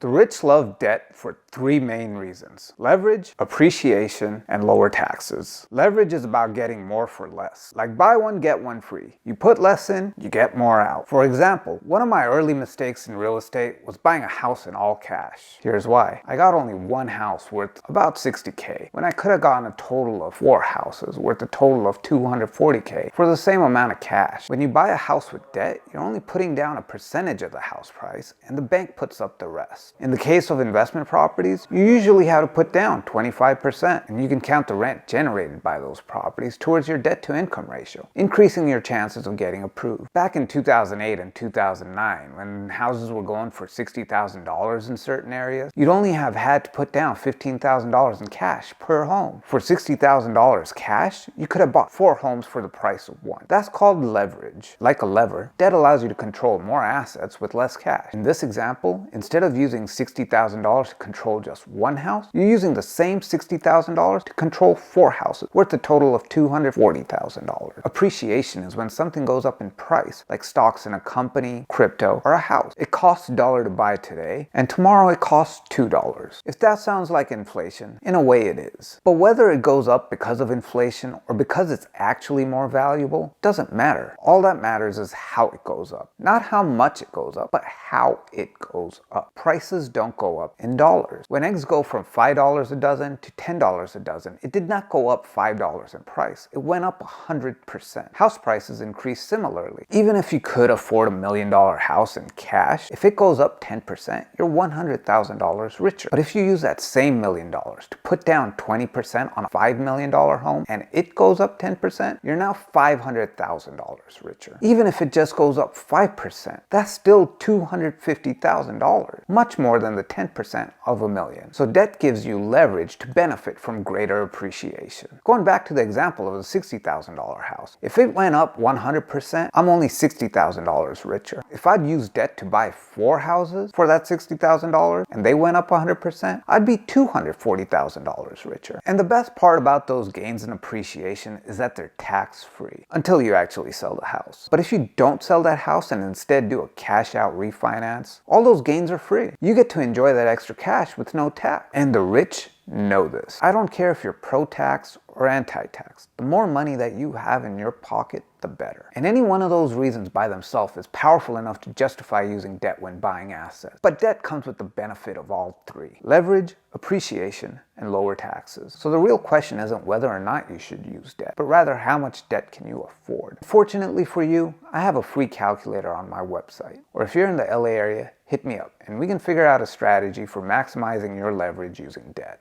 The rich love debt for three main reasons: leverage, appreciation, and lower taxes. Leverage is about getting more for less. Like buy one, get one free. You put less in, you get more out. For example, one of my early mistakes in real estate was buying a house in all cash. Here's why. I got only one house worth about $60K when I could have gotten a total of 4 houses worth a total of $240K for the same amount of cash. When you buy a house with debt, you're only putting down a percentage of the house price and the bank puts up the rest. In the case of investment properties, you usually have to put down 25%, and you can count the rent generated by those properties towards your debt to income ratio, increasing your chances of getting approved. Back in 2008 and 2009, when houses were going for $60,000 in certain areas, you'd only have had to put down $15,000 in cash per home. For $60,000 cash, you could have bought 4 homes for the price of one. That's called leverage. Like a lever, debt allows you to control more assets with less cash. In this example, instead of using $60,000 to control just one house, you're using the same $60,000 to control 4 houses worth a total of $240,000. Appreciation is when something goes up in price, like stocks in a company, crypto, or a house. It costs $1 to buy today, and tomorrow it costs $2. If that sounds like inflation, in a way it is. But whether it goes up because of inflation or because it's actually more valuable doesn't matter. All that matters is how it goes up. Not how much it goes up, but how it goes up. Prices don't go up in dollars. When eggs go from $5 a dozen to $10 a dozen, it did not go up $5 in price. It went up 100%. House prices increase similarly. Even if you could afford $1 million house in cash, if it goes up 10%, you're $100,000 richer. But if you use that same $1 million to put down 20% on a $5 million home and it goes up 10%, you're now $500,000 richer. Even if it just goes up 5%, that's still $250,000. Much more than the 10% of $1 million. So debt gives you leverage to benefit from greater appreciation. Going back to the example of a $60,000 house, if it went up 100%, I'm only $60,000 richer. If I'd used debt to buy 4 houses for that $60,000 and they went up 100%, I'd be $240,000 richer. And the best part about those gains in appreciation is that they're tax-free until you actually sell the house. But if you don't sell that house and instead do a cash-out refinance, all those gains are free. You get to enjoy that extra cash with no tax. And the rich know this. I don't care if you're pro-tax or anti-tax. The more money that you have in your pocket, the better. And any one of those reasons by themselves is powerful enough to justify using debt when buying assets. But debt comes with the benefit of all three: leverage, appreciation, and lower taxes. So the real question isn't whether or not you should use debt, but rather how much debt can you afford. Fortunately for you, I have a free calculator on my website. Or if you're in the LA area, hit me up and we can figure out a strategy for maximizing your leverage using debt.